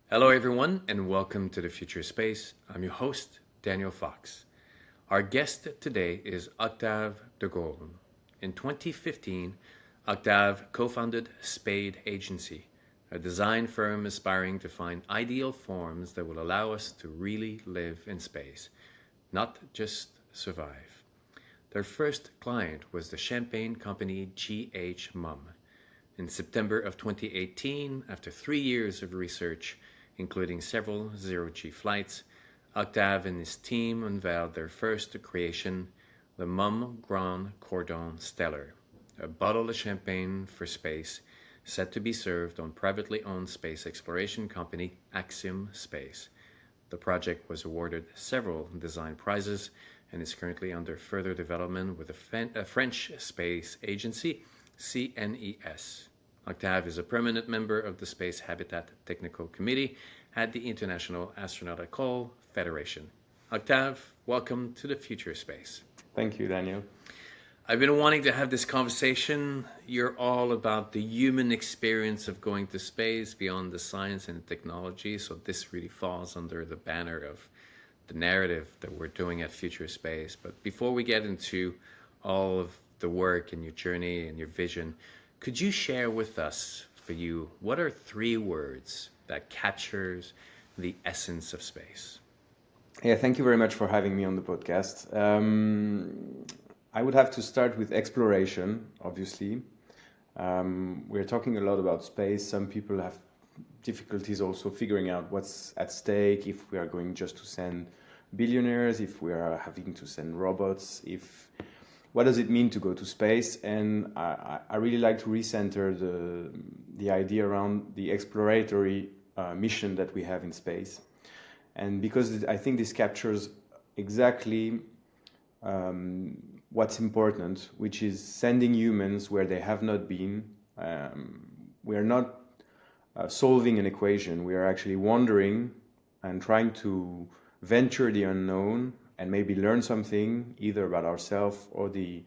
Hello, everyone, and welcome to the Future Space. I'm your host, Daniel Fox. Our guest today is Octave de Gaulle. In 2015, Octave co founded Spade Agency, a design firm aspiring to find ideal forms that will allow us to really live in space, not just survive. Their first client was the champagne company G.H Mumm. In September of 2018, after 3 years of research, including several zero-G flights, Octave and his team unveiled their first creation, the Mumm Grand Cordon Stellar, a bottle of champagne for space set to be served on privately owned space exploration company Axiom Space. The project was awarded several design prizes and is currently under further development with a French space agency, CNES. Octave is a permanent member of the Space Habitat Technical Committee at the International Astronautical Federation. Octave, welcome to the Future Space. Thank you, Daniel. I've been wanting to have this conversation. You're all about the human experience of going to space beyond the science and the technology. So this really falls under the banner of the narrative that we're doing at Future Space. But before we get into all of the work and your journey and your vision, could you share with us, for you, what are 3 words that captures the essence of space? Yeah, thank you very much for having me on the podcast. I would have to start with exploration, obviously. We're talking a lot about space. Some people have difficulties also figuring out what's at stake, if we are going just to send billionaires, if we are having to send robots, what does it mean to go to space? And I really like to recenter the idea around the exploratory mission that we have in space. And because I think this captures exactly what's important, which is sending humans where they have not been. We are not solving an equation. We are actually wandering and trying to venture the unknown and maybe learn something either about ourselves or the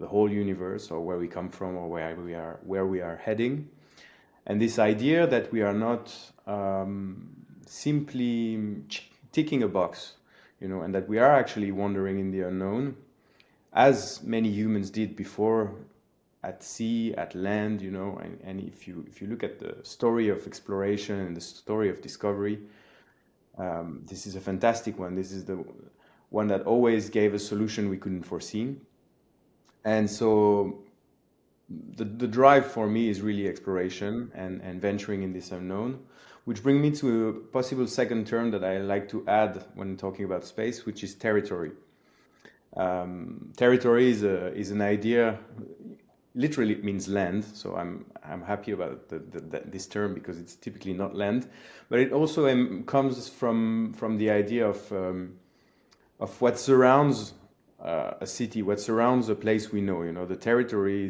whole universe, or where we come from, or where we are heading. And this idea that we are not simply ticking a box, and that we are actually wandering in the unknown, as many humans did before, at sea, at land, and if you look at the story of exploration and the story of discovery, this is a fantastic one. This is the one that always gave a solution we couldn't foresee. And so the drive for me is really exploration and venturing in this unknown, which brings me to a possible second term that I like to add when talking about space, which is territory. Territory is an idea. Literally, it means land. So I'm happy about this term, because it's typically not land, but it also comes from the idea of what surrounds a city, what surrounds a place we know. The territory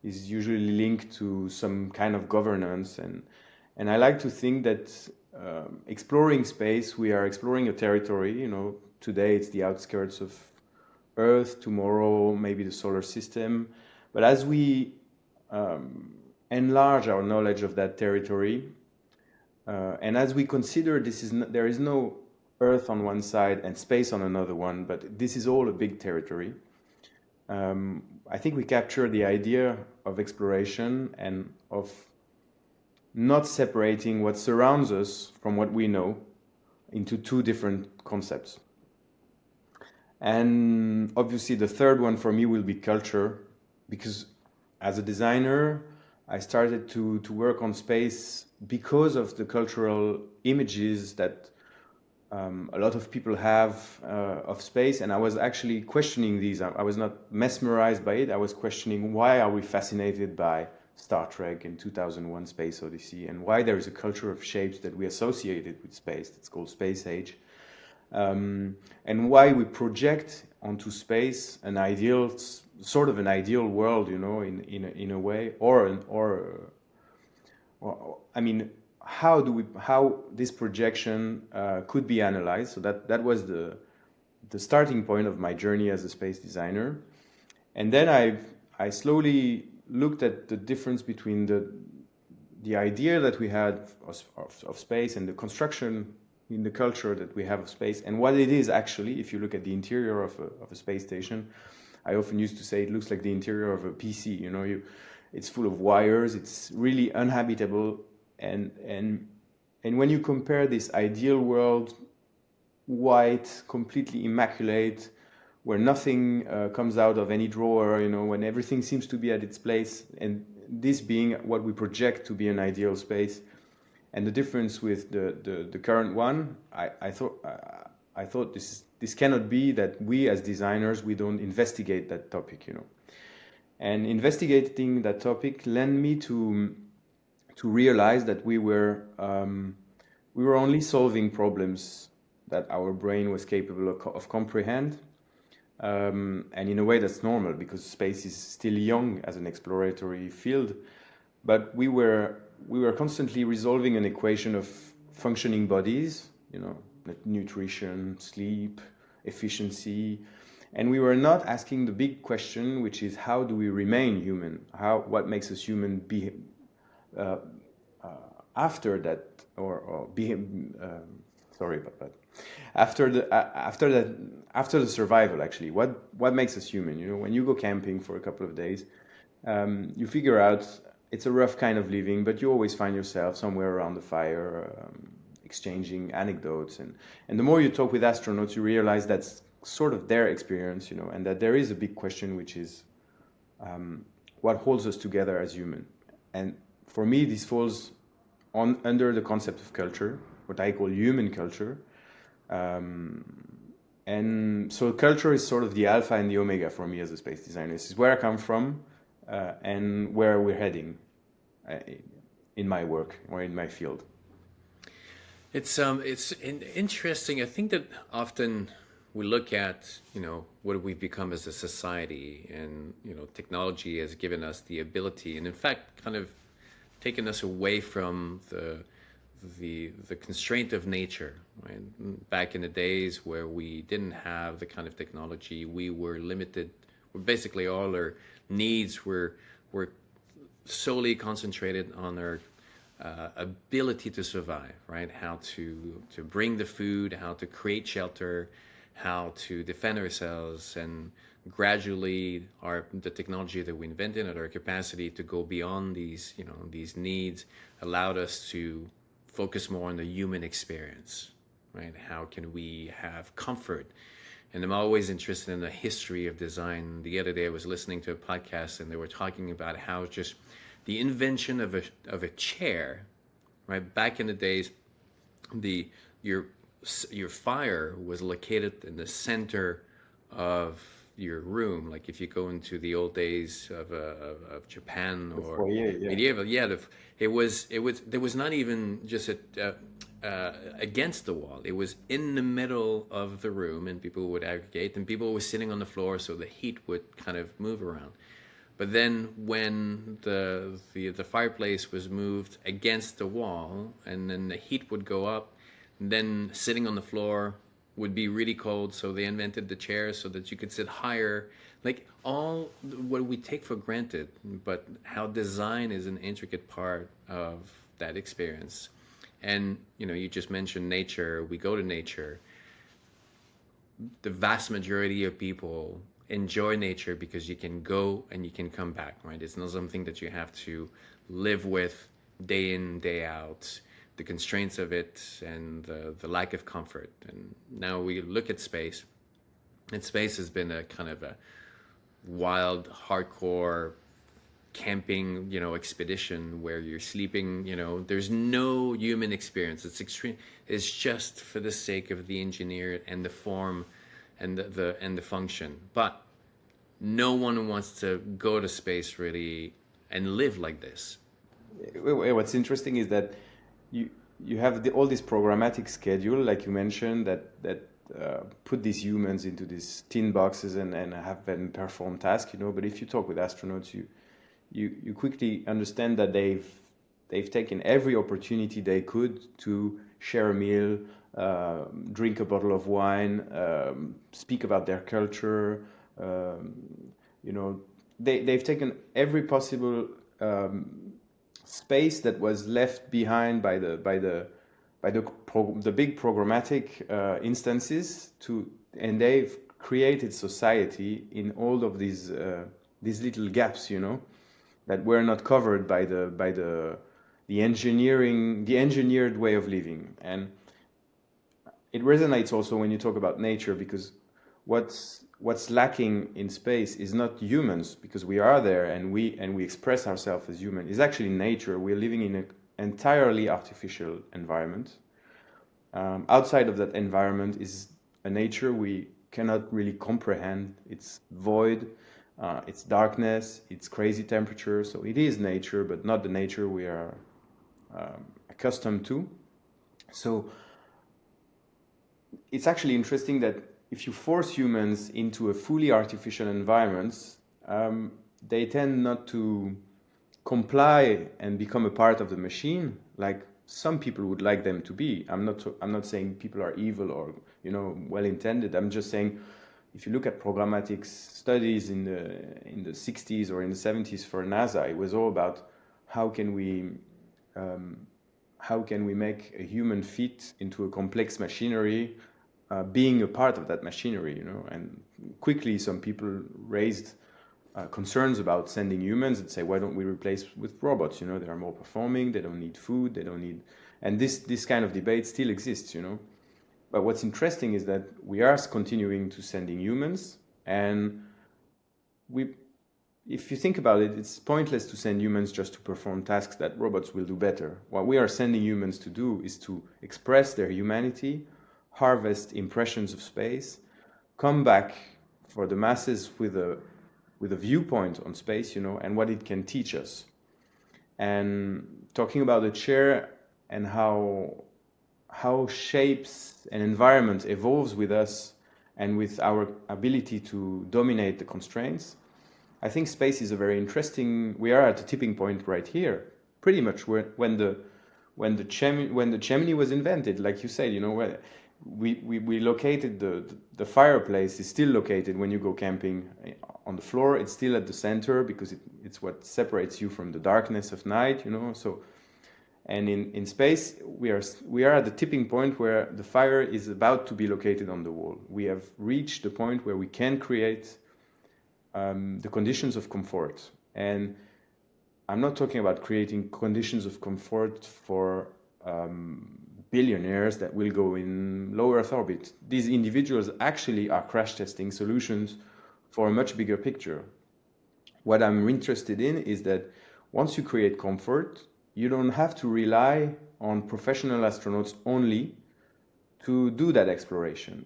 is usually linked to some kind of governance, and I like to think that exploring space, we are exploring a territory. Today it's the outskirts of Earth, tomorrow maybe the solar system. But as we enlarge our knowledge of that territory, and as we consider there is no Earth on one side and space on another one, but this is all a big territory, I think we capture the idea of exploration and of not separating what surrounds us from what we know into 2 different concepts. And obviously the third one for me will be culture, because as a designer, I started to work on space because of the cultural images that a lot of people have of space, and I was actually questioning these. I was not mesmerized by it. I was questioning, why are we fascinated by Star Trek and 2001: Space Odyssey, and why there is a culture of shapes that we associated with space that's called space age, and why we project onto space an ideal world, in a way, how this projection could be analyzed. So that was the starting point of my journey as a space designer. And then I slowly looked at the difference between the idea that we had of space and the construction in the culture that we have of space and what it is actually. If you look at the interior of a space station, I often used to say it looks like the interior of a PC. You know, it's full of wires. It's really uninhabitable, and when you compare this ideal world, white, completely immaculate, where nothing comes out of any drawer, you know, when everything seems to be at its place, and this being what we project to be an ideal space, and the difference with the current one, I thought this cannot be that we as designers, we don't investigate that topic, you know. And investigating that topic led me to realize that we were only solving problems that our brain was capable of comprehend, and in a way that's normal because space is still young as an exploratory field. But we were constantly resolving an equation of functioning bodies, you know, like nutrition, sleep, efficiency, and we were not asking the big question, which is how do we remain human? What makes us human after that, or be sorry about that. After the survival, actually, what makes us human? You know, when you go camping for a couple of days, you figure out it's a rough kind of living, but you always find yourself somewhere around the fire, exchanging anecdotes, and the more you talk with astronauts, you realize that's sort of their experience, you know, and that there is a big question, which is what holds us together as human. And for me, this falls under the concept of culture, what I call human culture. And so culture is sort of the alpha and the omega for me as a space designer. This is where I come from and where we're heading in my work or in my field. It's interesting. I think that often we look at, you know, what we've become as a society, and, you know, technology has given us the ability, and in fact kind of taken us away from the constraint of nature, right? Back in the days where we didn't have the kind of technology, we were limited. Basically, all our needs were solely concentrated on our ability to survive, right? How to bring the food, how to create shelter, how to defend ourselves, and gradually the technology that we invented and our capacity to go beyond these, you know, these needs allowed us to focus more on the human experience, right? How can we have comfort? And I'm always interested in the history of design. The other day I was listening to a podcast and they were talking about how just the invention of a chair, right? Back in the days, your fire was located in the center of your room. Like if you go into the old days of Japan or Foyer, yeah. medieval, yeah, it was there was not even just against the wall. It was in the middle of the room, and people would aggregate, and people were sitting on the floor, so the heat would kind of move around. But then when the fireplace was moved against the wall, and then the heat would go up, then sitting on the floor would be really cold, so they invented the chairs so that you could sit higher. Like all what we take for granted, but how design is an intricate part of that experience. And, you know, you just mentioned nature. We go to nature. The vast majority of people enjoy nature because you can go and you can come back, right? It's not something that you have to live with day in, day out, the constraints of it and the lack of comfort. And now we look at space, and space has been a kind of a wild, hardcore camping, you know, expedition where you're sleeping, you know, there's no human experience. It's extreme. It's just for the sake of the engineer and the form and the function. But no one wants to go to space really and live like this. What's interesting is that you have all this programmatic schedule, like you mentioned, that put these humans into these tin boxes and have them perform tasks, you know. But if you talk with astronauts, you quickly understand that they've taken every opportunity they could to share a meal, drink a bottle of wine, speak about their culture. You know, they've taken every possible space that was left behind by the big programmatic instances and they've created society in all of these little gaps, you know, that were not covered by the engineered way of living. And it resonates also when you talk about nature, because what's lacking in space is not humans, because we are there and we express ourselves as human. It's actually nature. We're living in an entirely artificial environment. Outside of that environment is a nature we cannot really comprehend. It's void, it's darkness, it's crazy temperature. So it is nature, but not the nature we are accustomed to. So it's actually interesting that if you force humans into a fully artificial environment, they tend not to comply and become a part of the machine like some people would like them to be. I'm not saying people are evil or, you know, well intended. I'm just saying if you look at programmatic studies in the 60s or in the 70s for NASA, it was all about how can we make a human fit into a complex machinery, being a part of that machinery, you know. And quickly some people raised concerns about sending humans and say, why don't we replace with robots? You know, they are more performing, they don't need food, they don't need, and this kind of debate still exists, you know. But what's interesting is that we are continuing to sending humans, and if you think about it, it's pointless to send humans just to perform tasks that robots will do better. What we are sending humans to do is to express their humanity, harvest impressions of space, come back for the masses with a viewpoint on space, you know, and what it can teach us. And talking about the chair and how shapes and environment evolves with us and with our ability to dominate the constraints, I think space is a very interesting. We are at a tipping point right here, pretty much when the chimney was invented, like you said, you know, where we located the fireplace is still located when you go camping on the floor. It's still at the center because it's what separates you from the darkness of night, you know. So, and in space we are at the tipping point where the fire is about to be located on the wall. We have reached the point where we can create the conditions of comfort. And I'm not talking about creating conditions of comfort for billionaires that will go in low Earth orbit. These individuals actually are crash testing solutions for a much bigger picture. What I'm interested in is that once you create comfort, you don't have to rely on professional astronauts only to do that exploration.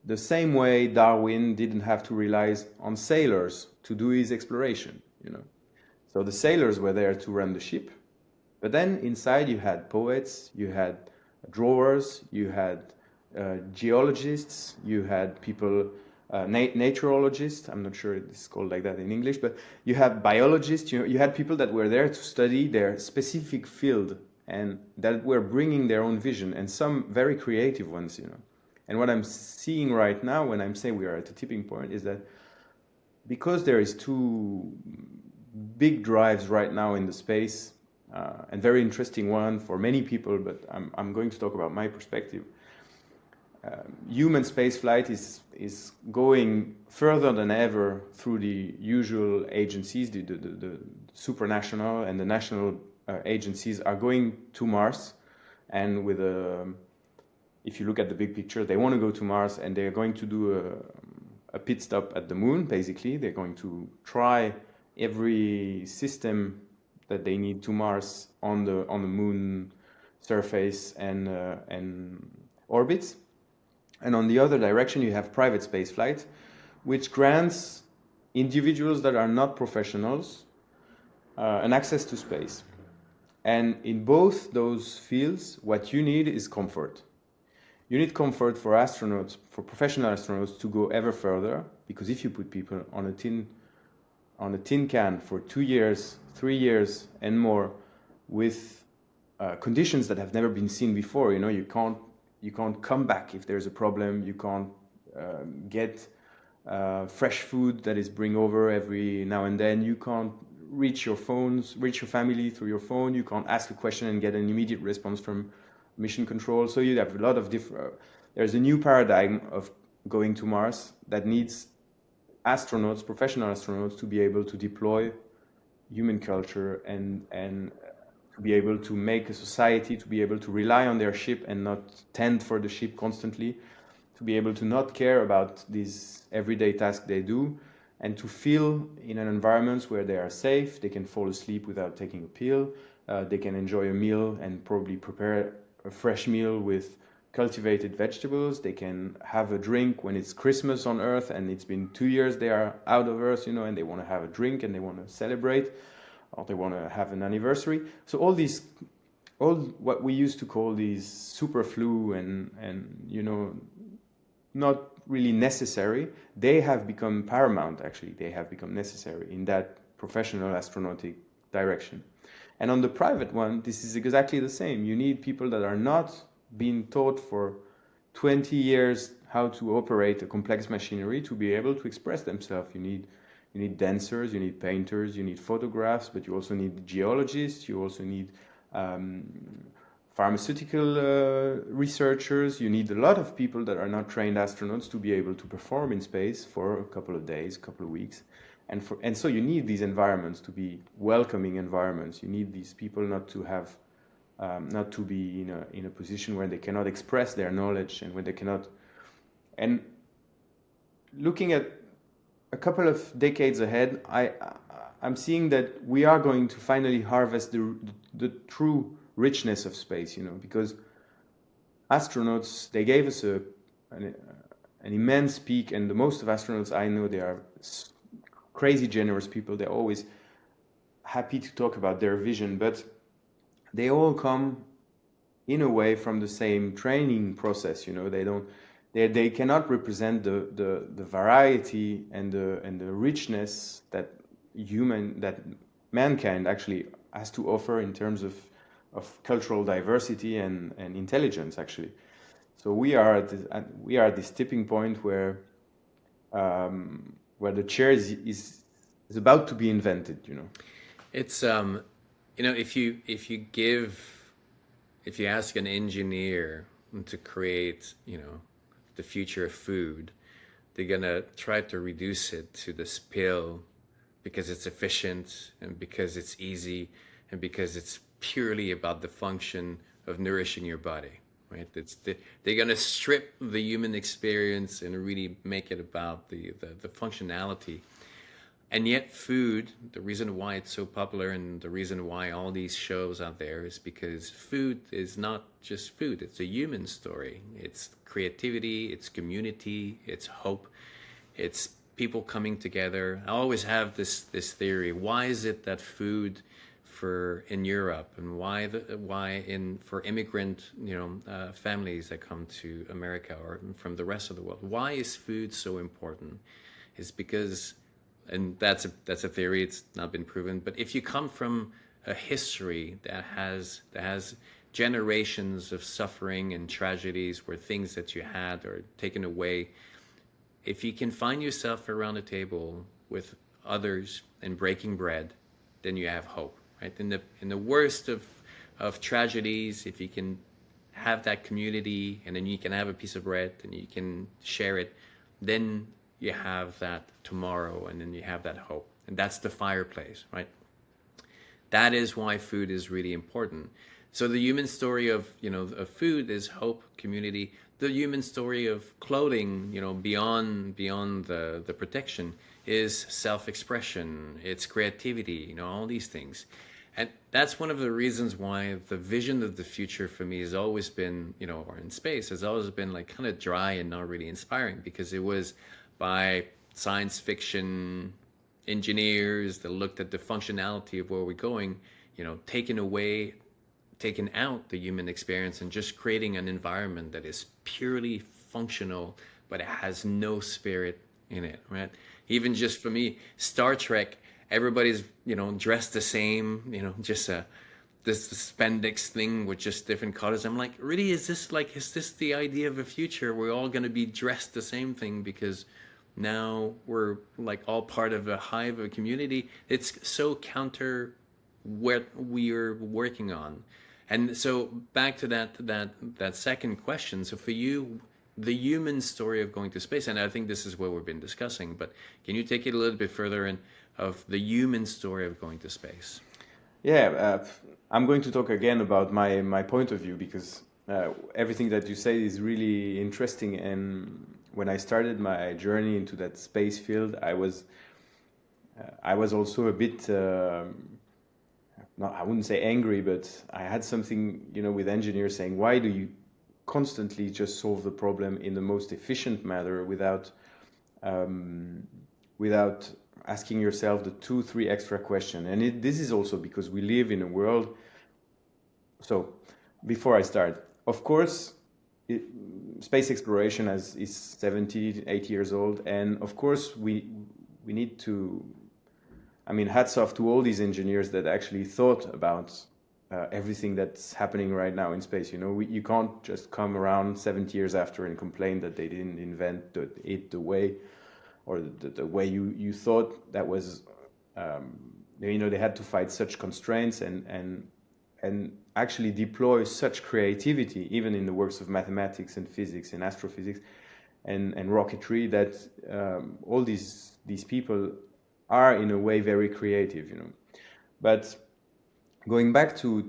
The same way Darwin didn't have to rely on sailors to do his exploration, you know. So the sailors were there to run the ship, but then inside you had poets, you had drawers, you had geologists, you had people, naturologists, I'm not sure it's called like that in English, but you had biologists, you had people that were there to study their specific field and that were bringing their own vision, and some very creative ones, you know. And what I'm seeing right now when I'm saying we are at a tipping point is that because there is two big drives right now in the space, and very interesting one for many people, but I'm going to talk about my perspective. Human spaceflight is going further than ever through the usual agencies, the supranational and the national agencies are going to Mars, and with if you look at the big picture, they want to go to Mars and they're going to do a pit stop at the moon, basically. They're going to try every system that they need to Mars on the moon surface and orbits. And on the other direction, you have private spaceflight, which grants individuals that are not professionals an access to space. And in both those fields, what you need is comfort. You need comfort for astronauts, for professional astronauts, to go ever further, because if you put people on a tin can for 2 years, 3 years, and more, with conditions that have never been seen before, you know, you can't come back if there's a problem. You can't get fresh food that is bring over every now and then. You can't reach your family through your phone. You can't ask a question and get an immediate response from mission control. So you have a lot of different. There's a new paradigm of going to Mars that needs astronauts, professional astronauts, to be able to deploy human culture and to be able to make a society, to be able to rely on their ship and not tend for the ship constantly, to be able to not care about these everyday tasks they do, and to feel in an environment where they are safe, they can fall asleep without taking a pill, they can enjoy a meal and probably prepare a fresh meal with cultivated vegetables, they can have a drink when it's Christmas on Earth and it's been 2 years they are out of Earth, and they want to have a drink and they want to celebrate, or they want to have an anniversary. So all what we used to call these superflu and not really necessary, they have become paramount. Actually, they have become necessary in that professional astronautic direction. And on the private one, this is exactly the same. You need people that are not being taught for 20 years how to operate a complex machinery to be able to express themselves. You need dancers, you need painters, you need photographs, but you also need geologists, you also need pharmaceutical researchers. You need a lot of people that are not trained astronauts to be able to perform in space for a couple of days, couple of weeks. And so you need these environments to be welcoming environments. You need these people not to be in a position where they cannot express their knowledge and where they cannot. And looking at a couple of decades ahead, I'm seeing that we are going to finally harvest the true richness of space, because astronauts, they gave us an immense peak, and the most of astronauts I know, they are crazy generous people. They're always happy to talk about their vision, but they all come in a way from the same training process. They cannot represent the variety and the richness that mankind actually has to offer in terms of cultural diversity and intelligence, actually. So we are at this tipping point where the chair is about to be invented. It's if you ask an engineer to create the future of food, they're gonna try to reduce it to this pill because it's efficient and because it's easy and because it's purely about the function of nourishing your body, right? They're gonna strip the human experience and really make it about the functionality. And yet food, the reason why it's so popular and the reason why all these shows out there is because food is not just food. It's a human story. It's creativity, it's community, it's hope, it's people coming together. I always have this theory. Why is it that food in Europe and for immigrant families that come to America or from the rest of the world, why is food so important? It's because, and that's a theory, it's not been proven, but if you come from a history that has generations of suffering and tragedies where things that you had are taken away, if you can find yourself around a table with others and breaking bread, then you have hope, right? In the worst of tragedies, if you can have that community and then you can have a piece of bread and you can share it, then you have that tomorrow and then you have that hope. And that's the fireplace, right? That is why food is really important. So the human story of food is hope, community. The human story of clothing, beyond the protection, is self-expression, it's creativity, all these things. And that's one of the reasons why the vision of the future for me has always been, or in space, has always been like kind of dry and not really inspiring, because it was by science fiction engineers that looked at the functionality of where we're going, taking out the human experience and just creating an environment that is purely functional, but it has no spirit in it, right? Even just for me, Star Trek, everybody's, dressed the same, just this spandex thing with just different colors. I'm like, really, is this the idea of a future? We're all going to be dressed the same thing because Now we're like all part of a hive, of a community. It's so counter what we're working on. And so back to that second question. So for you, the human story of going to space, and I think this is what we've been discussing, but can you take it a little bit further in of the human story of going to space? Yeah, I'm going to talk again about my point of view because everything that you say is really interesting. And when I started my journey into that space field, I was also a bit not, I wouldn't say angry, but I had something, with engineers saying, why do you constantly just solve the problem in the most efficient manner um, without asking yourself the 2, 3 extra question? And this is also because we live in a world. So before I start, of course, space exploration is 70, 80 years old. And of course, we need to, I mean, hats off to all these engineers that actually thought about everything that's happening right now in space. You can't just come around 70 years after and complain that they didn't invent it the way, or the way you thought that was. They had to fight such constraints and actually deploy such creativity, even in the works of mathematics and physics and astrophysics and rocketry, that all these people are in a way very creative. But going back to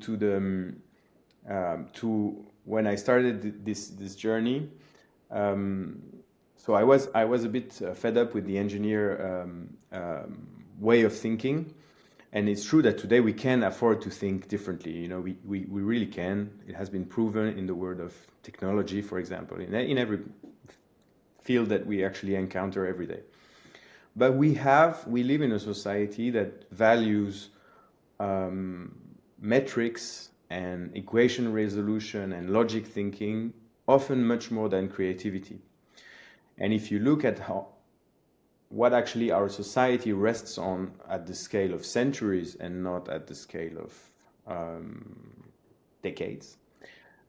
when I started this journey, so I was a bit fed up with the engineer way of thinking. And it's true that today we can afford to think differently. We really can. It has been proven in the world of technology, for example, in every field that we actually encounter every day. But we live in a society that values metrics and equation resolution and logic thinking often much more than creativity. And if you look at what actually our society rests on at the scale of centuries and not at the scale of decades,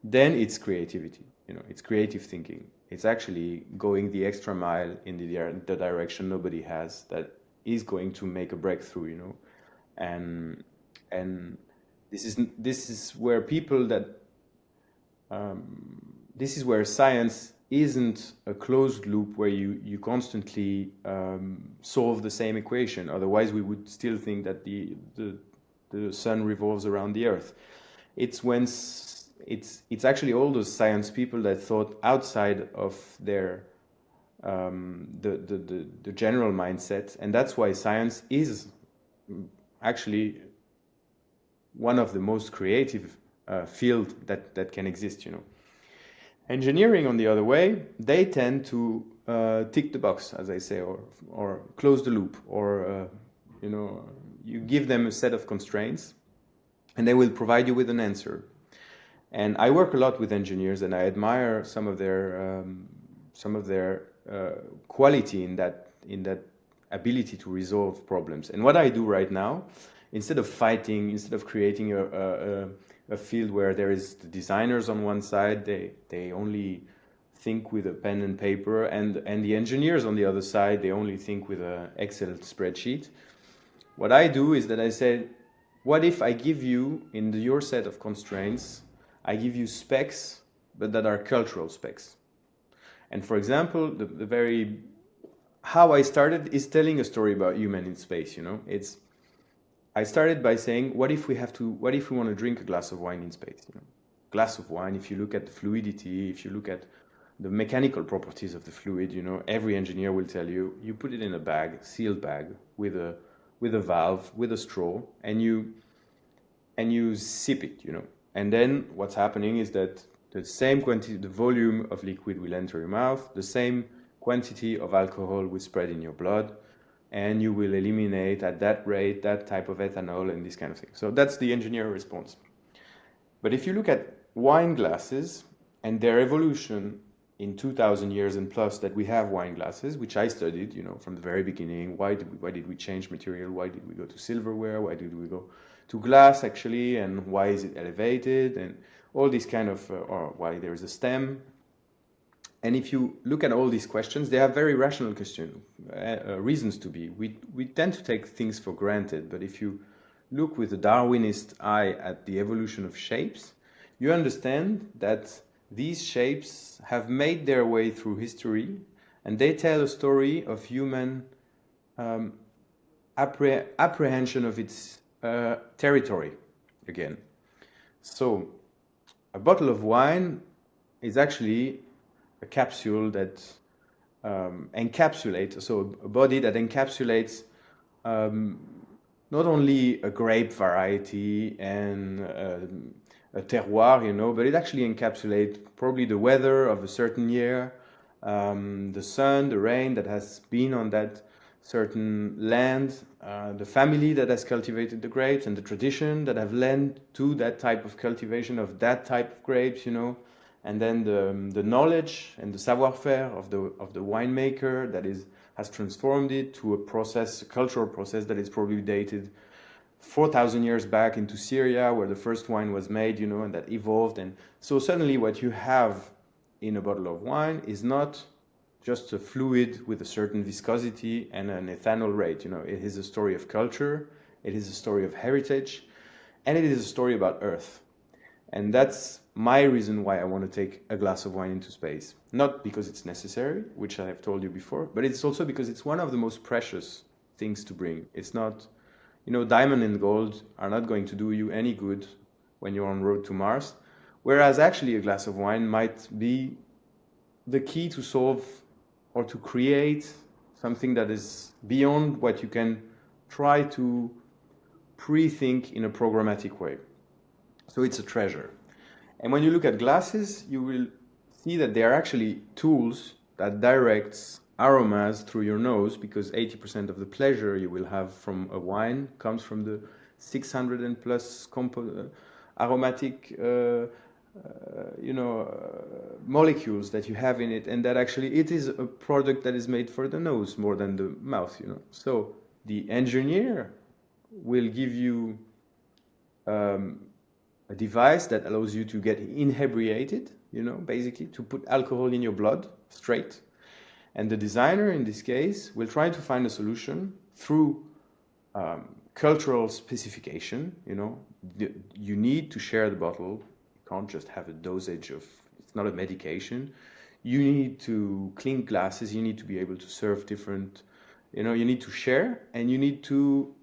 then it's creativity. It's creative thinking. It's actually going the extra mile in the direction nobody has, that is going to make a breakthrough. And this is where this is where science isn't a closed loop where you constantly solve the same equation. Otherwise, we would still think that the sun revolves around the earth. It's when it's actually all those science people that thought outside of their the general mindset, and that's why science is actually one of the most creative field that can exist. Engineering, on the other way, they tend to tick the box, as I say, or close the loop, or you give them a set of constraints, and they will provide you with an answer. And I work a lot with engineers, and I admire some of their quality in that ability to resolve problems. And what I do right now, instead of creating a field where there is the designers on one side, they only think with a pen and paper, and the engineers on the other side, they only think with an Excel spreadsheet. What I do is that I say, what if I give you, in your set of constraints, I give you specs, but that are cultural specs. And for example, the very how I started is telling a story about human in space. I started by saying, what if we want to drink a glass of wine in space? Glass of wine, if you look at the fluidity, if you look at the mechanical properties of the fluid, every engineer will tell you, you put it in a bag, sealed bag, with a valve, with a straw, and you sip it, And then what's happening is that the same quantity, the volume of liquid will enter your mouth, the same quantity of alcohol will spread in your blood, and you will eliminate at that rate that type of ethanol and this kind of thing. So that's the engineer response. But if you look at wine glasses and their evolution in 2,000 years and plus that we have wine glasses, which I studied, from the very beginning. Why did we change material? Why did we go to silverware? Why did we go to glass actually? And why is it elevated? And all these kind of, or why there is a stem. And if you look at all these questions, they have very rational reasons to be. We tend to take things for granted, but if you look with a Darwinist eye at the evolution of shapes, you understand that these shapes have made their way through history, and they tell a story of human apprehension of its territory again. So a bottle of wine is actually a capsule that encapsulates, so a body that encapsulates not only a grape variety and a terroir, you know, but it actually encapsulates probably the weather of a certain year, the sun, the rain that has been on that certain land, the family that has cultivated the grapes, and the tradition that have led to that type of cultivation of that type of grapes, you know, and then the knowledge and the savoir-faire of the winemaker that has transformed it to a cultural process that is probably dated 4,000 years back into Syria, where the first wine was made, you know, and that evolved. And so suddenly what you have in a bottle of wine is not just a fluid with a certain viscosity and an ethanol rate. You know, it is a story of culture, it is a story of heritage, and it is a story about Earth. And that's my reason why I want to take a glass of wine into space. Not because it's necessary, which I have told you before, but it's also because it's one of the most precious things to bring. It's not, you know, diamond and gold are not going to do you any good when you're on road to Mars, whereas actually a glass of wine might be the key to solve or to create something that is beyond what you can try to pre-think in a programmatic way. So it's a treasure. And when you look at glasses, you will see that they are actually tools that directs aromas through your nose, because 80% of the pleasure you will have from a wine comes from the 600 and plus aromatic molecules that you have in it, and that actually it is a product that is made for the nose more than the mouth, you know. So the engineer will give you a device that allows you to get inebriated, you know, basically to put alcohol in your blood straight. And the designer, in this case, will try to find a solution through cultural specification. You know, you need to share the bottle. You can't just have a dosage of, it's not a medication. You need to clean glasses. You need to be able to serve different, you know, you need to share, and you need to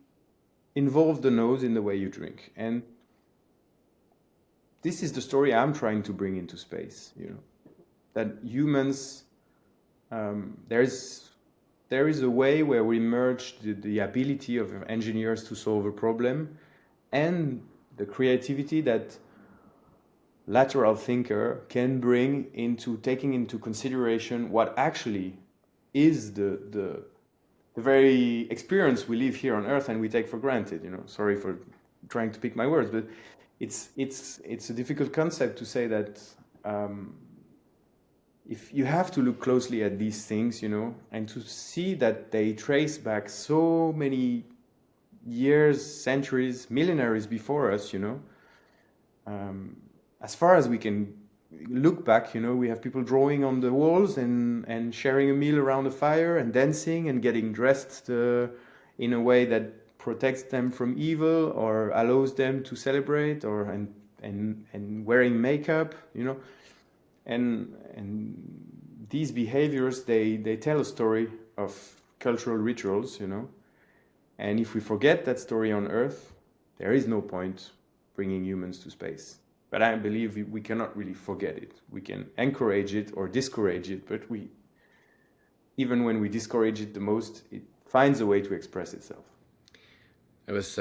involve the nose in the way you drink. And this is the story I'm trying to bring into space, you know, that humans, there is a way where we merge the ability of engineers to solve a problem and the creativity that lateral thinker can bring into taking into consideration what actually is the very experience we live here on Earth and we take for granted. You know, sorry for trying to pick my words, but it's a difficult concept to say that if you have to look closely at these things, you know, and to see that they trace back so many years, centuries, millenaries before us, you know, as far as we can look back, you know, we have people drawing on the walls and sharing a meal around a fire and dancing and getting dressed in a way that protects them from evil or allows them to celebrate, or and wearing makeup, you know, and these behaviors, they tell a story of cultural rituals, you know, and if we forget that story on Earth, there is no point bringing humans to space. But I believe we cannot really forget it. We can encourage it or discourage it, but even when we discourage it the most, it finds a way to express itself. I was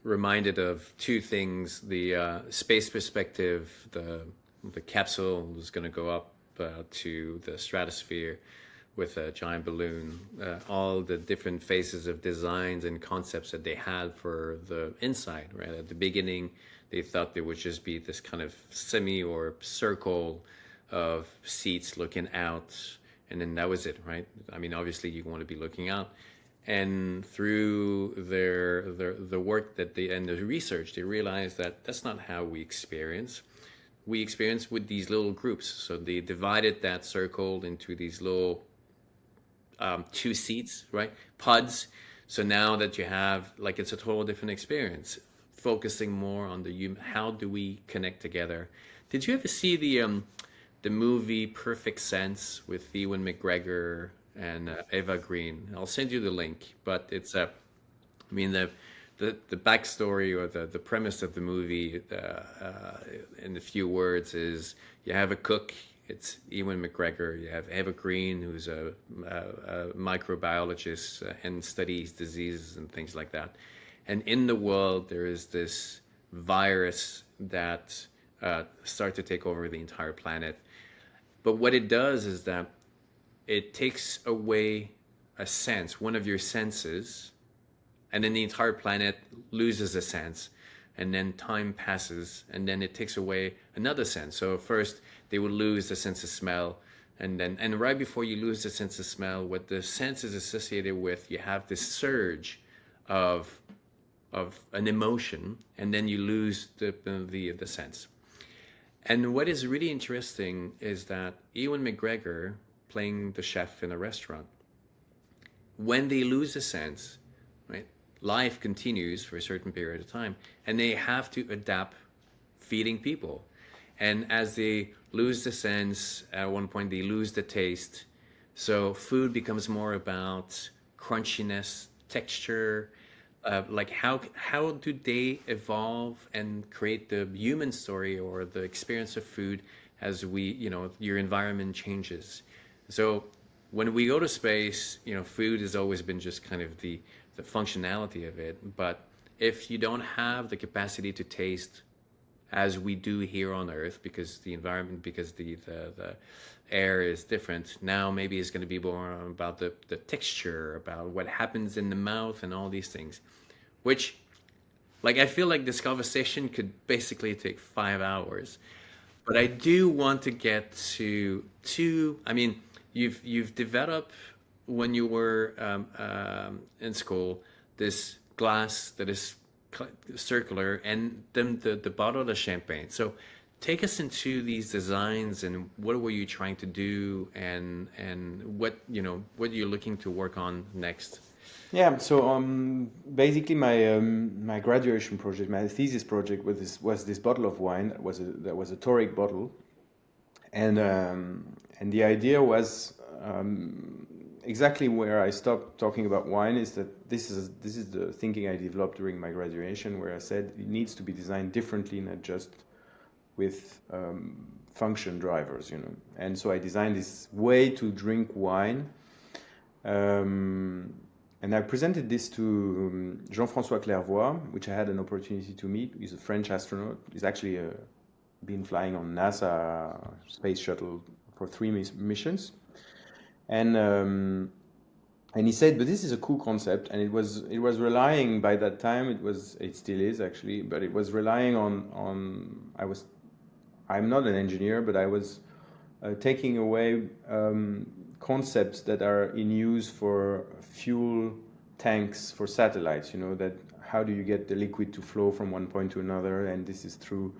reminded of two things: the space perspective. The capsule was going to go up to the stratosphere with a giant balloon. All the different phases of designs and concepts that they had for the inside. Right at the beginning, they thought there would just be this kind of semi or circle of seats looking out, and then that was it, right? I mean, obviously you want to be looking out. And through the work that they and the research, they realized that that's not how we experience. we experienced with these little groups. So they divided that circle into these little two seats, right? Pods. So now that you have, like, it's a total different experience, focusing more on the human. How do we connect together? Did you ever see the movie Perfect Sense with Ewan McGregor and Eva Green? I'll send you the link, but it's a I mean, the backstory or the premise of the movie, in a few words, is you have a cook. It's Ewan McGregor. You have Eva Green, who's a microbiologist and studies diseases and things like that. And in the world, there is this virus that starts to take over the entire planet. But what it does is that it takes away a sense, one of your senses, and then the entire planet loses a sense, and then time passes, and then it takes away another sense. So first they will lose the sense of smell, and right before you lose the sense of smell, what the sense is associated with, you have this surge of an emotion, and then you lose the sense. And what is really interesting is that Ewan McGregor, playing the chef in a restaurant, when they lose the sense, right, life continues for a certain period of time, and they have to adapt feeding people. And as they lose the sense, at one point they lose the taste. So food becomes more about crunchiness, texture. Like how do they evolve and create the human story or the experience of food as your environment changes. So when we go to space, food has always been just kind of the functionality of it. But if you don't have the capacity to taste as we do here on Earth, because the environment, because the air is different, now maybe it's going to be more about the texture, about what happens in the mouth and all these things, which, like, I feel like this conversation could basically take 5 hours. But I do want to get to two. I mean, you've developed, when you were in school, this glass that is circular, and then the bottle of champagne. So take us into these designs, and what were you trying to do, and what you're looking to work on next. Yeah, so basically my graduation project, my thesis project was this bottle of wine that was a toric bottle, and the idea was exactly where I stopped talking about wine, is that this is the thinking I developed during my graduation, where I said it needs to be designed differently, not just with function drivers, And so I designed this way to drink wine. And I presented this to Jean-François, which I had an opportunity to meet. He's a French astronaut. He's actually been flying on NASA space shuttle for 3 missions. And he said, but this is a cool concept, and it was relying, by that time, it still is actually, but it was relying on I'm not an engineer, but I was taking away concepts that are in use for fuel tanks for satellites, that how do you get the liquid to flow from one point to another, and this is through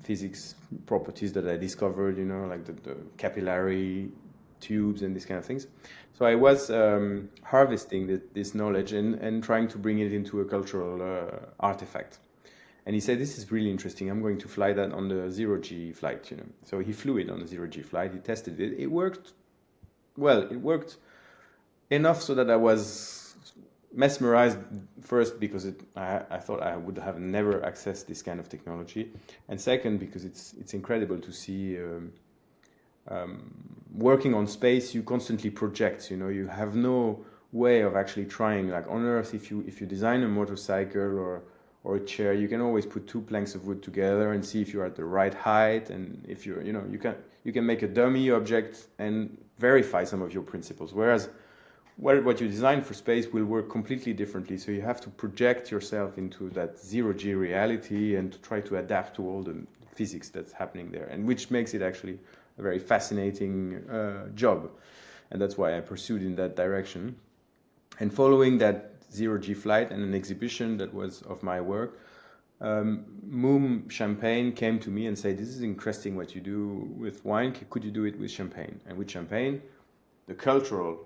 physics properties that I discovered, like the capillary tubes and these kind of things. So I was harvesting this knowledge and trying to bring it into a cultural artifact. And he said, this is really interesting. I'm going to fly that on the 0G flight, So he flew it on the 0G flight. He tested it. It worked well. It worked enough so that I was mesmerized, first because I thought I would have never accessed this kind of technology, and second because it's incredible to see working on space. You constantly project. You have no way of actually trying. Like on Earth, if you design a motorcycle or a chair, you can always put 2 planks of wood together and see if you're at the right height, and if you can make a dummy object and verify some of your principles. Whereas what you design for space will work completely differently. So you have to project yourself into that 0G reality and to try to adapt to all the physics that's happening there, and which makes it actually a very fascinating job. And that's why I pursued in that direction. And following that 0G flight and an exhibition that was of my work, Mumm Champagne came to me and said, "This is interesting what you do with wine. Could you do it with champagne?" And with champagne, the cultural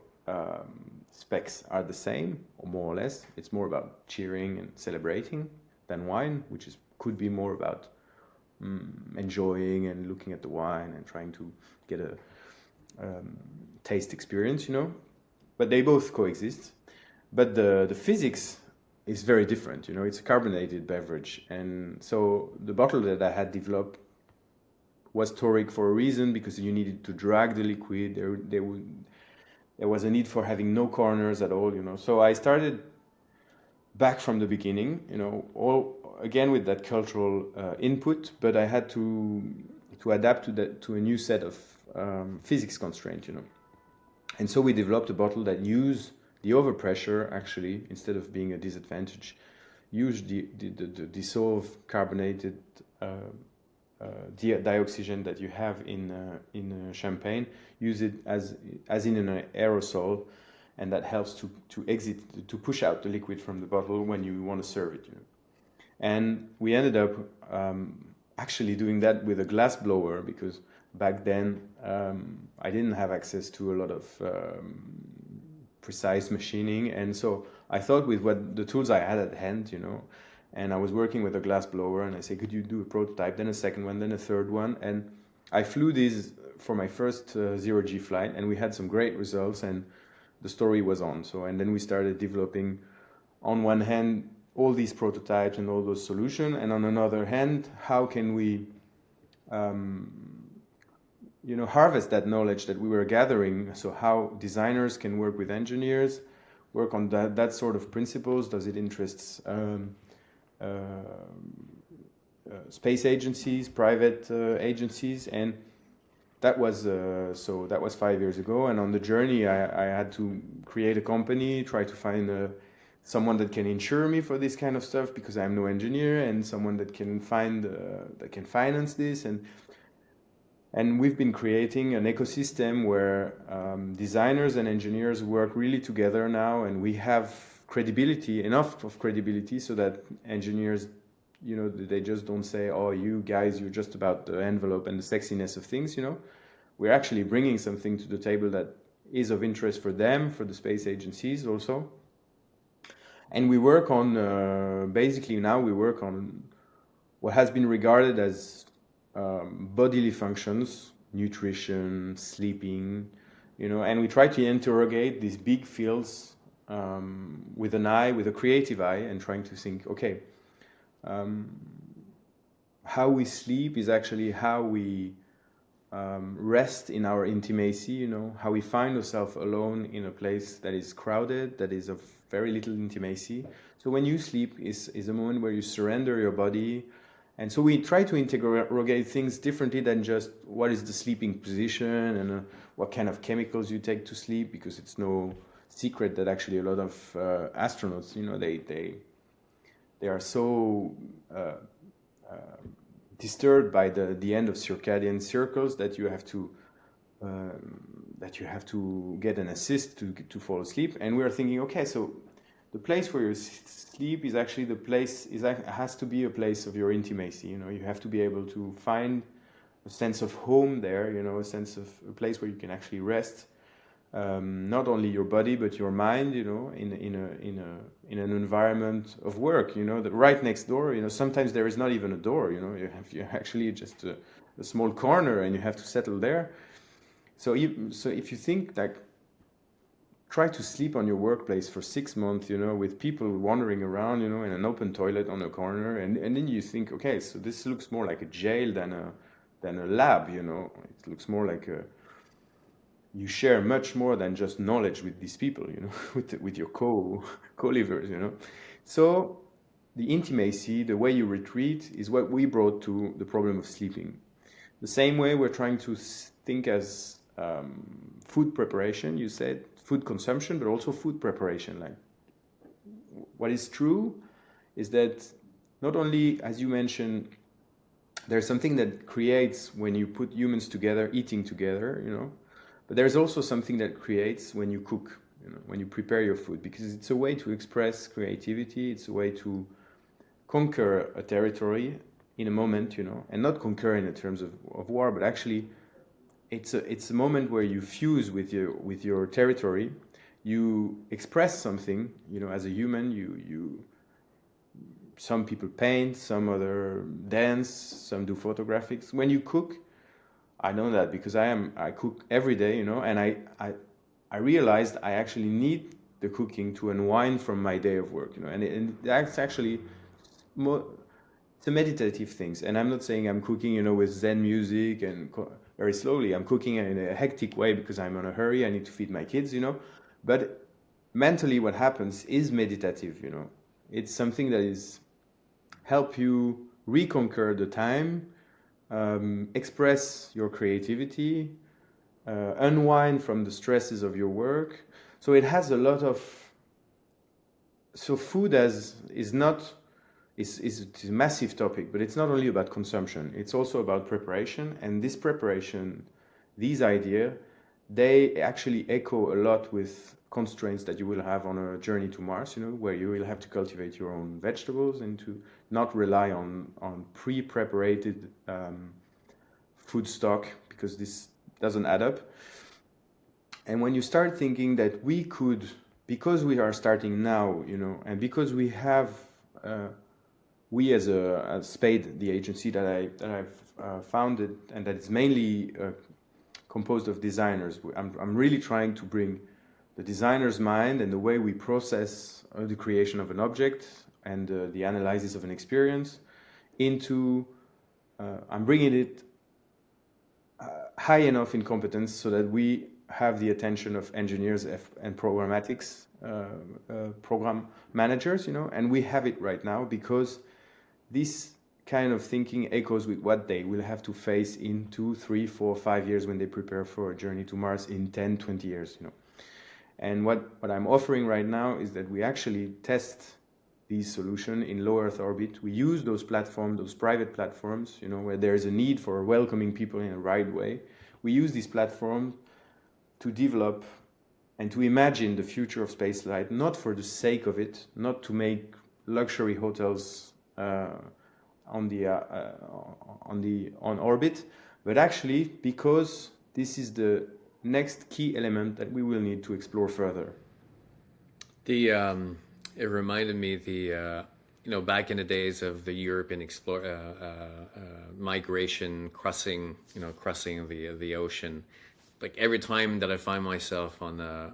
specs are the same, or more or less. It's more about cheering and celebrating than wine, which could be more about enjoying and looking at the wine and trying to get a taste experience, you know. But they both coexist. But the physics is very different, you know. It's a carbonated beverage, and so the bottle that I had developed was toric for a reason, because you needed to drag the liquid. There was a need for having no corners at all, you know. So I started back from the beginning, you know, all again with that cultural input, but I had to adapt to a new set of physics constraint, you know. And so we developed a bottle that used the overpressure, actually, instead of being a disadvantage, used the dissolved carbonated dioxygen that you have in champagne, use it as in an aerosol, and that helps to push out the liquid from the bottle when you want to serve it, you know. And we ended up actually doing that with a glass blower, because back then I didn't have access to a lot of precise machining, and so I thought with what the tools I had at hand, you know, and I was working with a glass blower, and I said, could you do a prototype, then a second one, then a third one, and I flew these for my first zero-G flight, and we had some great results, and the story was on. So, and then we started developing, on one hand, all these prototypes and all those solutions, and on another hand, how can we you know, harvest that knowledge that we were gathering. So how designers can work with engineers, work on that sort of principles. Does it interest space agencies, private agencies? And that was so that was 5 years ago. And on the journey, I had to create a company, try to find someone that can insure me for this kind of stuff, because I'm no engineer, and someone that can that can finance this. And we've been creating an ecosystem where designers and engineers work really together now, and we have credibility, enough of credibility, so that engineers, you know, they just don't say, oh, you guys, you're just about the envelope and the sexiness of things, you know. We're actually bringing something to the table that is of interest for them, for the space agencies also. And we work on, basically now we work on what has been regarded as bodily functions, nutrition, sleeping, you know, and we try to interrogate these big fields with a creative eye, and trying to think, okay, how we sleep is actually how we rest in our intimacy, you know, how we find ourselves alone in a place that is crowded, that is of very little intimacy. So when you sleep is a moment where you surrender your body. And so we try to interrogate things differently than just what is the sleeping position and what kind of chemicals you take to sleep, because it's no secret that actually a lot of astronauts, you know, they are so disturbed by the end of circadian circles that you have to get an assist to fall asleep. And we are thinking, okay, so the place where you sleep is actually has to be a place of your intimacy. You know, you have to be able to find a sense of home there. You know, a place where you can actually rest, not only your body but your mind. You know, in an environment of work. You know, that right next door. You know, sometimes there is not even a door. You know, you actually just a small corner, and you have to settle there. So if you think like, try to sleep on your workplace for 6 months, you know, with people wandering around, you know, in an open toilet on a corner, and then you think, okay, so this looks more like a jail than a lab, you know. It looks more like you share much more than just knowledge with these people, you know, with your co-livers, you know. So the intimacy, the way you retreat, is what we brought to the problem of sleeping. The same way we're trying to think as food preparation, you said, food consumption, but also food preparation. Like, what is true is that not only, as you mentioned, there's something that creates when you put humans together, eating together, you know, but there's also something that creates when you cook, you know, when you prepare your food, because it's a way to express creativity, it's a way to conquer a territory in a moment, and not conquer in the terms of war, but actually it's a moment where you fuse with your territory. You express something, as a human. Some people paint, some other dance, some do photographics. When you cook, I know that because I cook every day, and I realized I actually need the cooking to unwind from my day of work, and that's actually more, it's a meditative things. And I'm not saying I'm cooking, with Zen music and very slowly. I'm cooking in a hectic way because I'm in a hurry. I need to feed my kids, But mentally, what happens is meditative, It's something that is help you reconquer the time, express your creativity, unwind from the stresses of your work. So it has a lot of. So food is not is a massive topic, but it's not only about consumption. It's also about preparation, and this preparation, these ideas, they actually echo a lot with constraints that you will have on a journey to Mars, where you will have to cultivate your own vegetables and to not rely on pre-preparated food stock, because this doesn't add up. And when you start thinking that we could, because we are starting now, and because we have, we as a Spade, the agency that I've founded, and that is mainly composed of designers. I'm really trying to bring the designer's mind and the way we process the creation of an object and the analysis of an experience into, I'm bringing it high enough in competence so that we have the attention of engineers and programmatics, program managers, and we have it right now because this kind of thinking echoes with what they will have to face in 2, 3, 4, 5 years when they prepare for a journey to Mars in 10, 20 years, And what I'm offering right now is that we actually test these solutions in low Earth orbit. We use those platforms, those private platforms, where there is a need for welcoming people in a right way. We use this platform to develop and to imagine the future of spaceflight, not for the sake of it, not to make luxury hotels on orbit, but actually because this is the next key element that we will need to explore further. It reminded me back in the days of the European migration, crossing the ocean. Like every time that I find myself on a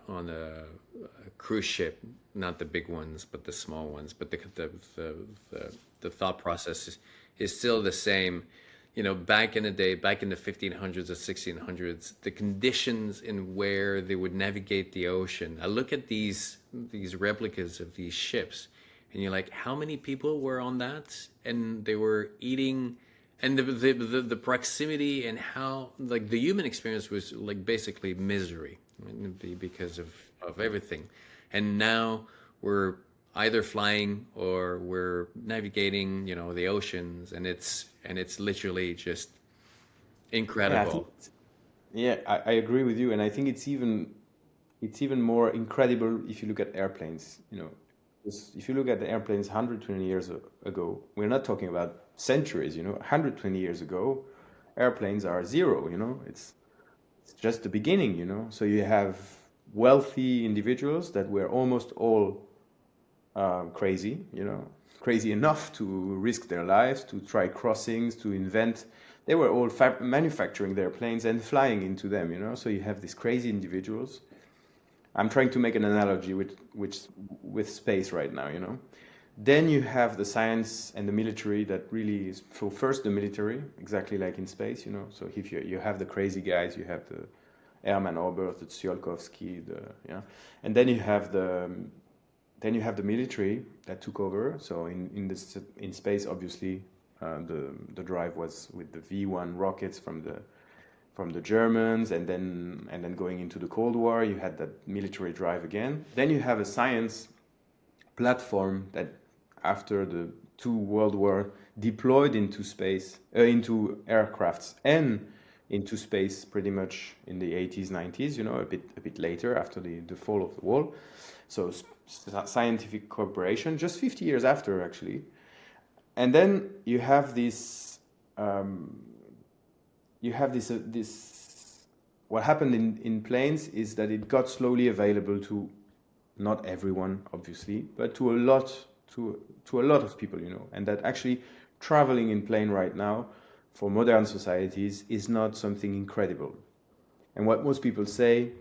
cruise ship, not the big ones, but the small ones, but the thought process is still the same. Back in the day, back in the 1500s or 1600s, the conditions in where they would navigate the ocean. I look at these replicas of these ships, and you're like, how many people were on that? And they were eating, and the proximity and how, like, the human experience was like basically misery because of everything. And now we're either flying or we're navigating, the oceans, and it's literally just incredible. I agree with you, and I think it's even more incredible if you look at airplanes. If you look at the airplanes 120 years ago, we're not talking about centuries. 120 years ago, airplanes are zero. It's just the beginning. So you have wealthy individuals that were almost all crazy, crazy enough to risk their lives, to try crossings, to invent. They were all manufacturing their planes and flying into them, So you have these crazy individuals. I'm trying to make an analogy with space right now, Then you have the science and the military that really is, so first the military, exactly like in space, So if you have the crazy guys, you have the Airman Oberth, the Tsiolkovsky, and then you have the military that took over. So in space, obviously, the drive was with the V1 rockets from the Germans, and then going into the Cold War, you had that military drive again. Then you have a science platform that, after the two World War, deployed into space, into aircrafts and into space pretty much in the 80s, 90s, a bit later after the fall of the wall. So scientific cooperation, just 50 years after, actually. And then you have this this what happened in planes is that it got slowly available to not everyone, obviously, but to a lot of people, you know, and that actually traveling in plane right now for modern societies is not something incredible. And what most people say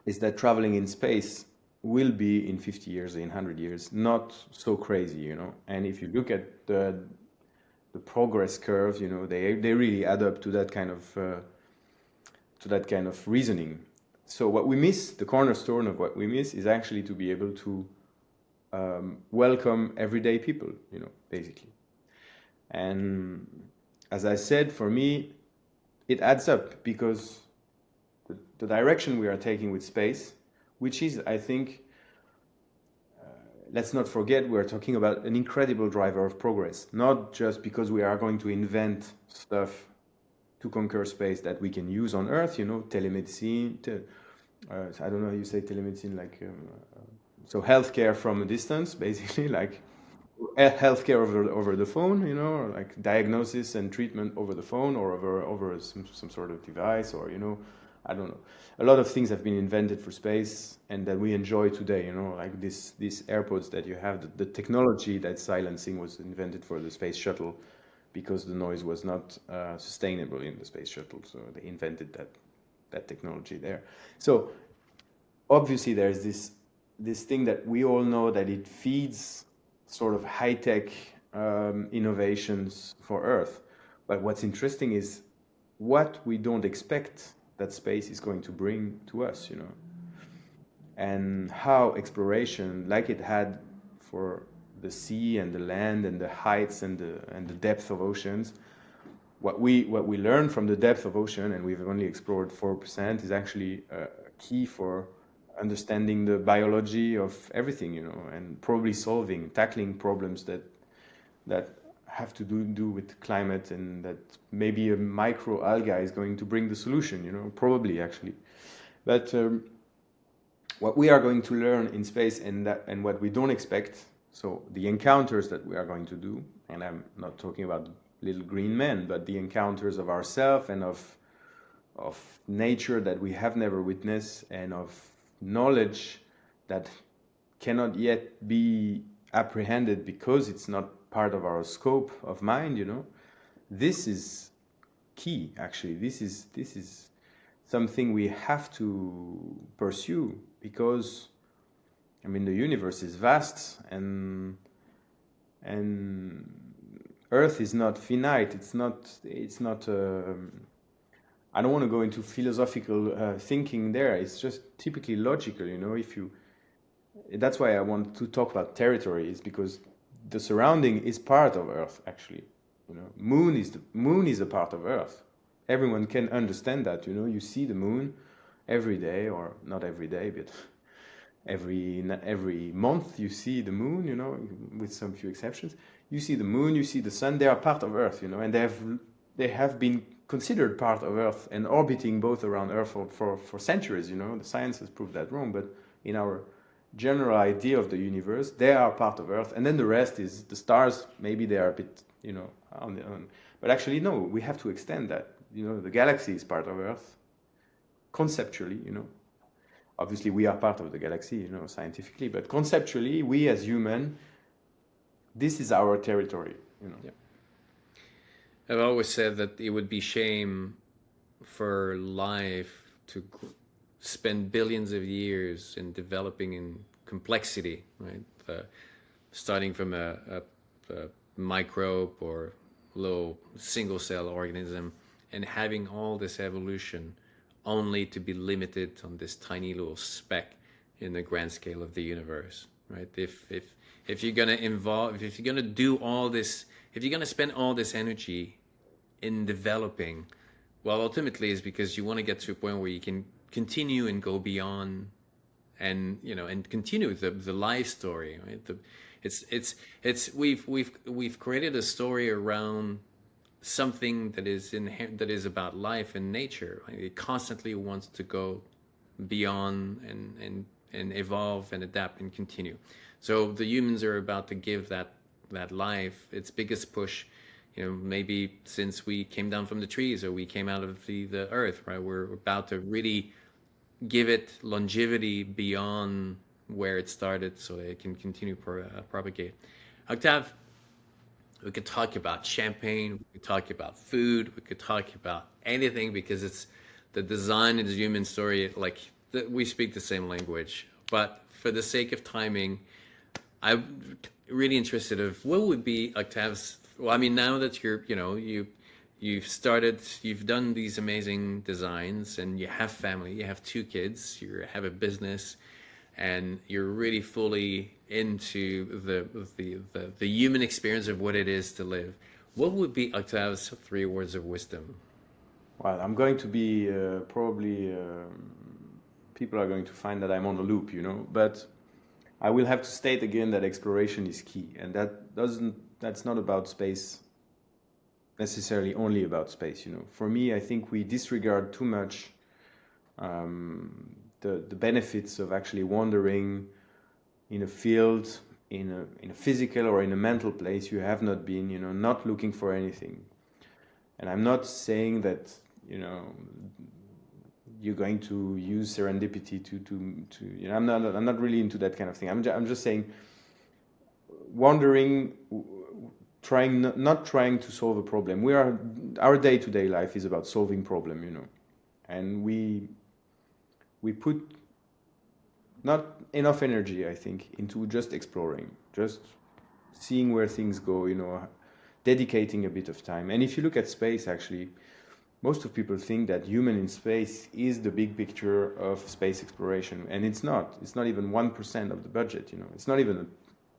is that traveling in space will be in 50 years, in 100 years, not so crazy, you know. And if you look at the progress curves, you know, they really add up to that kind of reasoning. So what we miss, the cornerstone of what we miss, is actually to be able to welcome everyday people, you know, basically. And as I said, for me, it adds up because the direction we are taking with space, which is, I think, let's not forget, we're talking about an incredible driver of progress, not just because we are going to invent stuff to conquer space that we can use on Earth, you know, telemedicine, I don't know how you say telemedicine, like, so healthcare from a distance, basically, like healthcare over the phone, you know, or like diagnosis and treatment over the phone or over some sort of device, or, you know, I don't know. A lot of things have been invented for space and that we enjoy today, you know, like these AirPods that you have, the technology that silencing was invented for the space shuttle because the noise was not sustainable in the space shuttle. So they invented that technology there. So obviously there's this thing that we all know that it feeds sort of high-tech innovations for Earth. But what's interesting is what we don't expect that space is going to bring to us, you know, and how exploration, like it had for the sea and the land and the heights and the depth of oceans, what we learn from the depth of ocean, and we've only explored 4%, is actually key for understanding the biology of everything, you know, and probably tackling problems that have to do with climate, and that maybe a microalgae is going to bring the solution, you know, probably actually. But what we are going to learn in space and what we don't expect, so the encounters that we are going to do, and I'm not talking about little green men, but the encounters of ourselves and of nature that we have never witnessed, and of knowledge that cannot yet be apprehended because it's not part of our scope of mind, you know. This is key, actually. This is something we have to pursue because, I mean, the universe is vast, and Earth is not finite. It's not I don't want to go into philosophical thinking there. It's just typically logical, you know. That's why I want to talk about territory, is because the surrounding is part of Earth, actually. You know, moon is a part of Earth. Everyone can understand that, you know. You see the moon every day, or not every day, but every month you see the moon, you know, with some few exceptions. You see the moon, you see the sun. They are part of Earth, you know, and they have been considered part of Earth and orbiting both around Earth for centuries, you know. The science has proved that wrong, but in our general idea of the universe, they are part of Earth, and then the rest is the stars. Maybe they are a bit, you know, but actually no, we have to extend that. You know, the galaxy is part of Earth, conceptually, you know. Obviously, we are part of the galaxy, you know, scientifically, but conceptually, we as human, this is our territory, you know. Yeah. I've always said that it would be shame for life to spend billions of years in developing in complexity, right? Starting from a microbe or little single cell organism and having all this evolution only to be limited on this tiny little speck in the grand scale of the universe, right? If you're gonna if you're gonna do all this, if you're gonna spend all this energy in developing, well, ultimately is because you want to get to a point where you can continue and go beyond, and you know, and continue the life story, right? We've created a story around something that is about life and nature. Right? It constantly wants to go beyond and evolve and adapt and continue. So the humans are about to give that that life, its biggest push, maybe since we came down from the trees or we came out of the earth, right? We're about to really give it longevity beyond where it started so it can continue propagate. Octave, we could talk about champagne, we could talk about food, we could talk about anything because it's the design and the human story. Like we speak the same language, but for the sake of timing, I'm really interested of what would be Octave's. Well, I mean, now that you've started, you've done these amazing designs, and you have family, you have 2 kids, you have a business, and you're really fully into the human experience of what it is to live. What would be Octave's 3 words of wisdom? Well, I'm going to be probably people are going to find that I'm on a loop, but I will have to state again that exploration is key, and that's not about space necessarily only about space. For me, I think we disregard too much the benefits of actually wandering in a field, in a physical or in a mental place you have not been, not looking for anything. And I'm not saying that, you're going to use serendipity to I'm not really into that kind of thing. I'm just saying wandering, not trying to solve a problem. Our day-to-day life is about solving problem, and we put not enough energy, I think, into just exploring, just seeing where things go, dedicating a bit of time. And if you look at space, actually, most of people think that human in space is the big picture of space exploration, and it's not. It's not even 1% of the budget, It's not even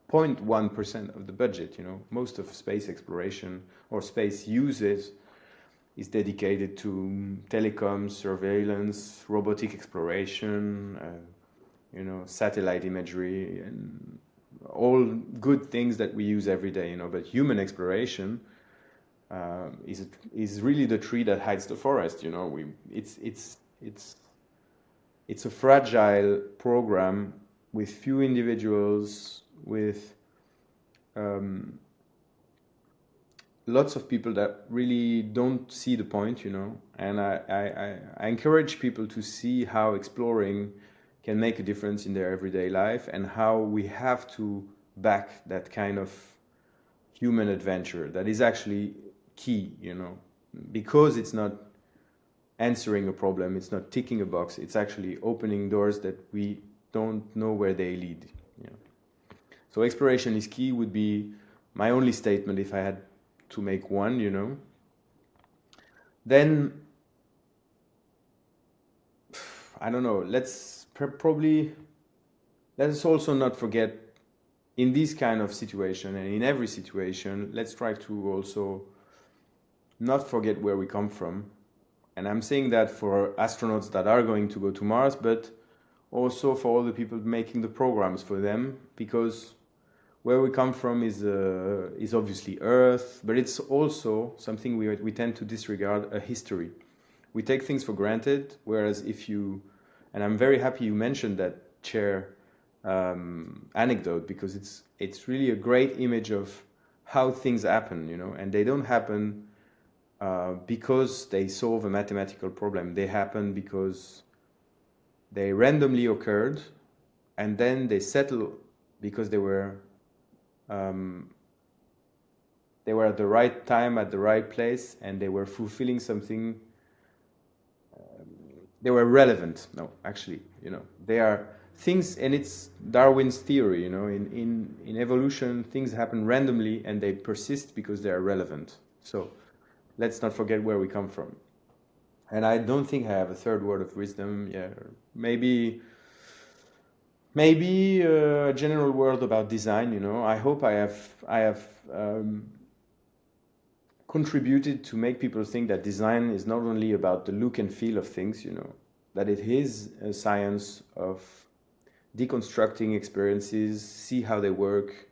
0.1% of the budget, Most of space exploration or space uses is dedicated to telecom, surveillance, robotic exploration, satellite imagery, and all good things that we use every day, But human exploration is really the tree that hides the forest, It's a fragile program with few individuals, with lots of people that really don't see the point, And I encourage people to see how exploring can make a difference in their everyday life, and how we have to back that kind of human adventure that is actually key, because it's not answering a problem, it's not ticking a box, it's actually opening doors that we don't know where they lead. So exploration is key would be my only statement if I had to make one, Then, I don't know, let's also not forget, in this kind of situation and in every situation, let's try to also not forget where we come from. And I'm saying that for astronauts that are going to go to Mars, but also for all the people making the programs for them, because where we come from is obviously Earth, but it's also something we tend to disregard, a history. We take things for granted, whereas and I'm very happy you mentioned that chair anecdote, because it's really a great image of how things happen, and they don't happen because they solve a mathematical problem. They happen because they randomly occurred, and then they settle because they were at the right time, at the right place, and they were fulfilling something. They were relevant. No, actually, they are things, and it's Darwin's theory. In evolution, things happen randomly, and they persist because they are relevant. So let's not forget where we come from. And I don't think I have a third word of wisdom. Yeah, maybe a general word about design. I hope I have contributed to make people think that design is not only about the look and feel of things, that it is a science of deconstructing experiences, see how they work,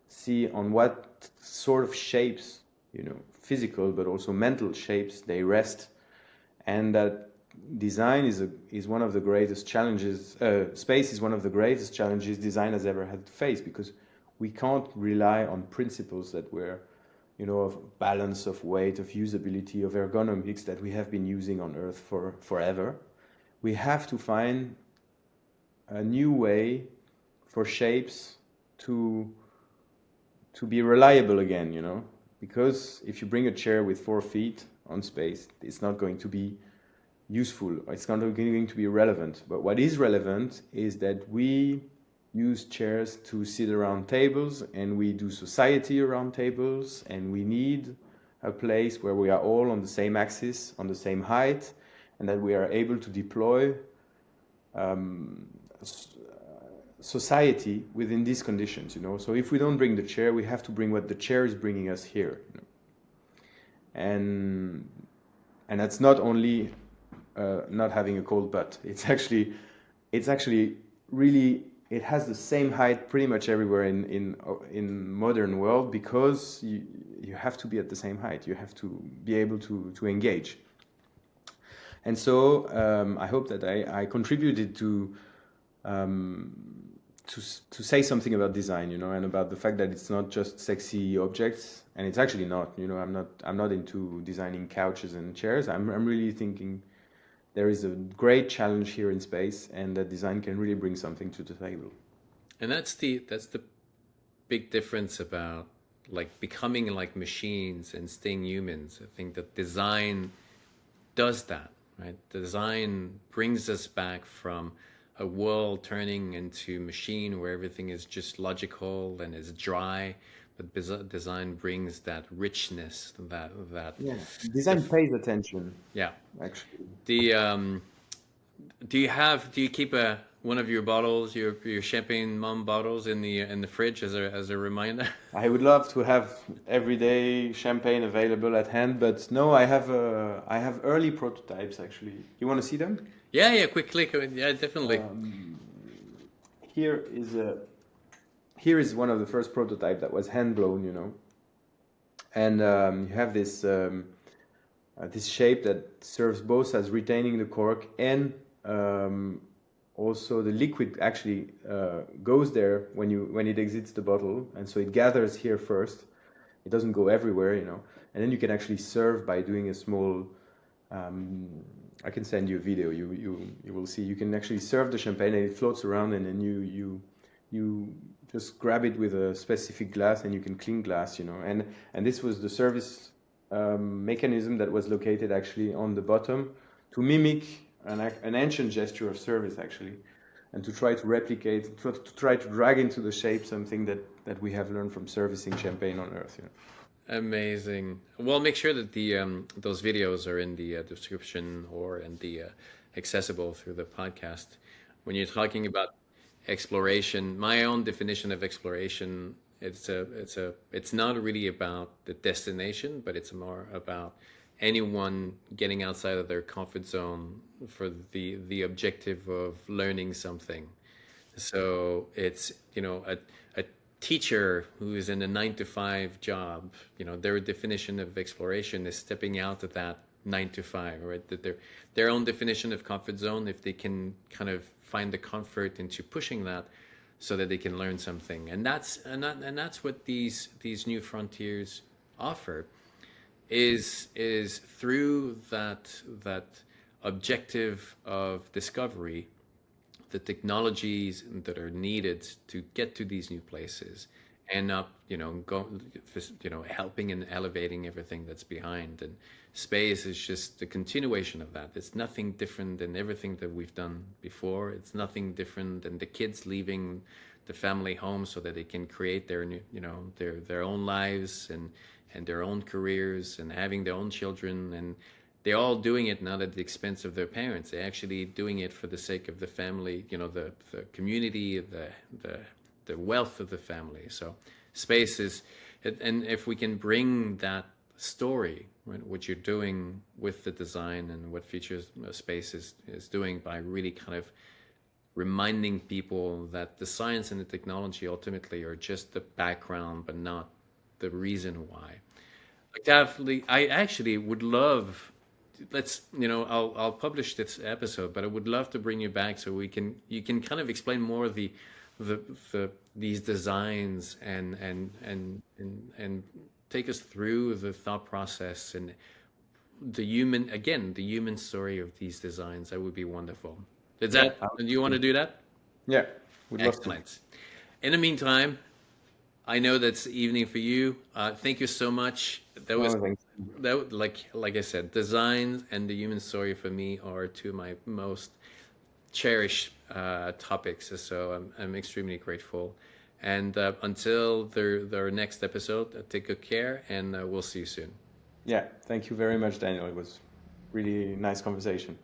see on what sort of shapes, physical but also mental shapes they rest, and that design is one of the greatest challenges. Space is one of the greatest challenges design has ever had to face, because we can't rely on principles that were, of balance, of weight, of usability, of ergonomics that we have been using on Earth for forever. We have to find a new way for shapes to be reliable again, because if you bring a chair with 4 feet on space, it's not going to be useful. It's not going to be relevant. But what is relevant is that we use chairs to sit around tables, and we do society around tables, and we need a place where we are all on the same axis, on the same height, and that we are able to deploy society within these conditions. So if we don't bring the chair, we have to bring what the chair is bringing us here. And that's not only not having a cold butt. It's actually really, it has the same height pretty much everywhere in modern world, because you have to be at the same height. You have to be able to engage. And so I hope that I contributed to say something about design, and about the fact that it's not just sexy objects, and it's actually not. I'm not into designing couches and chairs. I'm really thinking there is a great challenge here in space, and that design can really bring something to the table. And that's the big difference about like becoming like machines and staying humans. I think that design does that, right? Design brings us back from a world turning into machine where everything is just logical and is dry, but design brings that richness, that design pays attention. Yeah, actually. Do you keep one of your bottles, your champagne Mumm bottles in the fridge as a reminder? I would love to have everyday champagne available at hand, but no, I have early prototypes actually. You want to see them? Yeah, quickly. Yeah, definitely. Here is one of the first prototype that was hand blown, and you have this shape that serves both as retaining the cork, and also the liquid actually goes there when it exits the bottle, and so it gathers here first. It doesn't go everywhere, and then you can actually serve by doing a small. I can send you a video. You will see. You can actually serve the champagne, and it floats around, and then you just grab it with a specific glass, and you can clean glass, And this was the service mechanism that was located actually on the bottom to mimic an ancient gesture of service actually, and to try to replicate, to try to drag into the shape something that we have learned from servicing champagne on Earth. Amazing. Well, make sure that the those videos are in the description or in the accessible through the podcast. When you're talking about exploration, my own definition of exploration, it's not really about the destination, but it's more about anyone getting outside of their comfort zone for the objective of learning something. So it's a teacher who is in a 9 to 5 job, their definition of exploration is stepping out of that 9 to 5, right? That their own definition of comfort zone, if they can kind of find the comfort into pushing that, so that they can learn something, and that's what these new frontiers offer, is through that objective of discovery, the technologies that are needed to get to these new places end up, helping and elevating everything that's behind. And space is just the continuation of that. It's nothing different than everything that we've done before. It's nothing different than the kids leaving the family home so that they can create their new, their own lives and their own careers and having their own children, and they're all doing it not at the expense of their parents. They're actually doing it for the sake of the family, the community, the wealth of the family. So space is, and if we can bring that story, right, what you're doing with the design and what Future Space is doing, by really kind of reminding people that the science and the technology ultimately are just the background, but not the reason why. Octave, I actually would love, I'll publish this episode, but I would love to bring you back so you can kind of explain more of the the these designs and take us through the thought process and the human story of these designs. That would be wonderful. Is Yeah, that, do you want to do that? yeah, would love to. Excellent. In the meantime, I know that's evening for you. Thank you so much. That was Oh, thanks. like I said, design and the human story for me are two of my most cherished topics. So I'm extremely grateful. And until their next episode, take good care, and we'll see you soon. Yeah, thank you very much, Daniel. It was really nice conversation.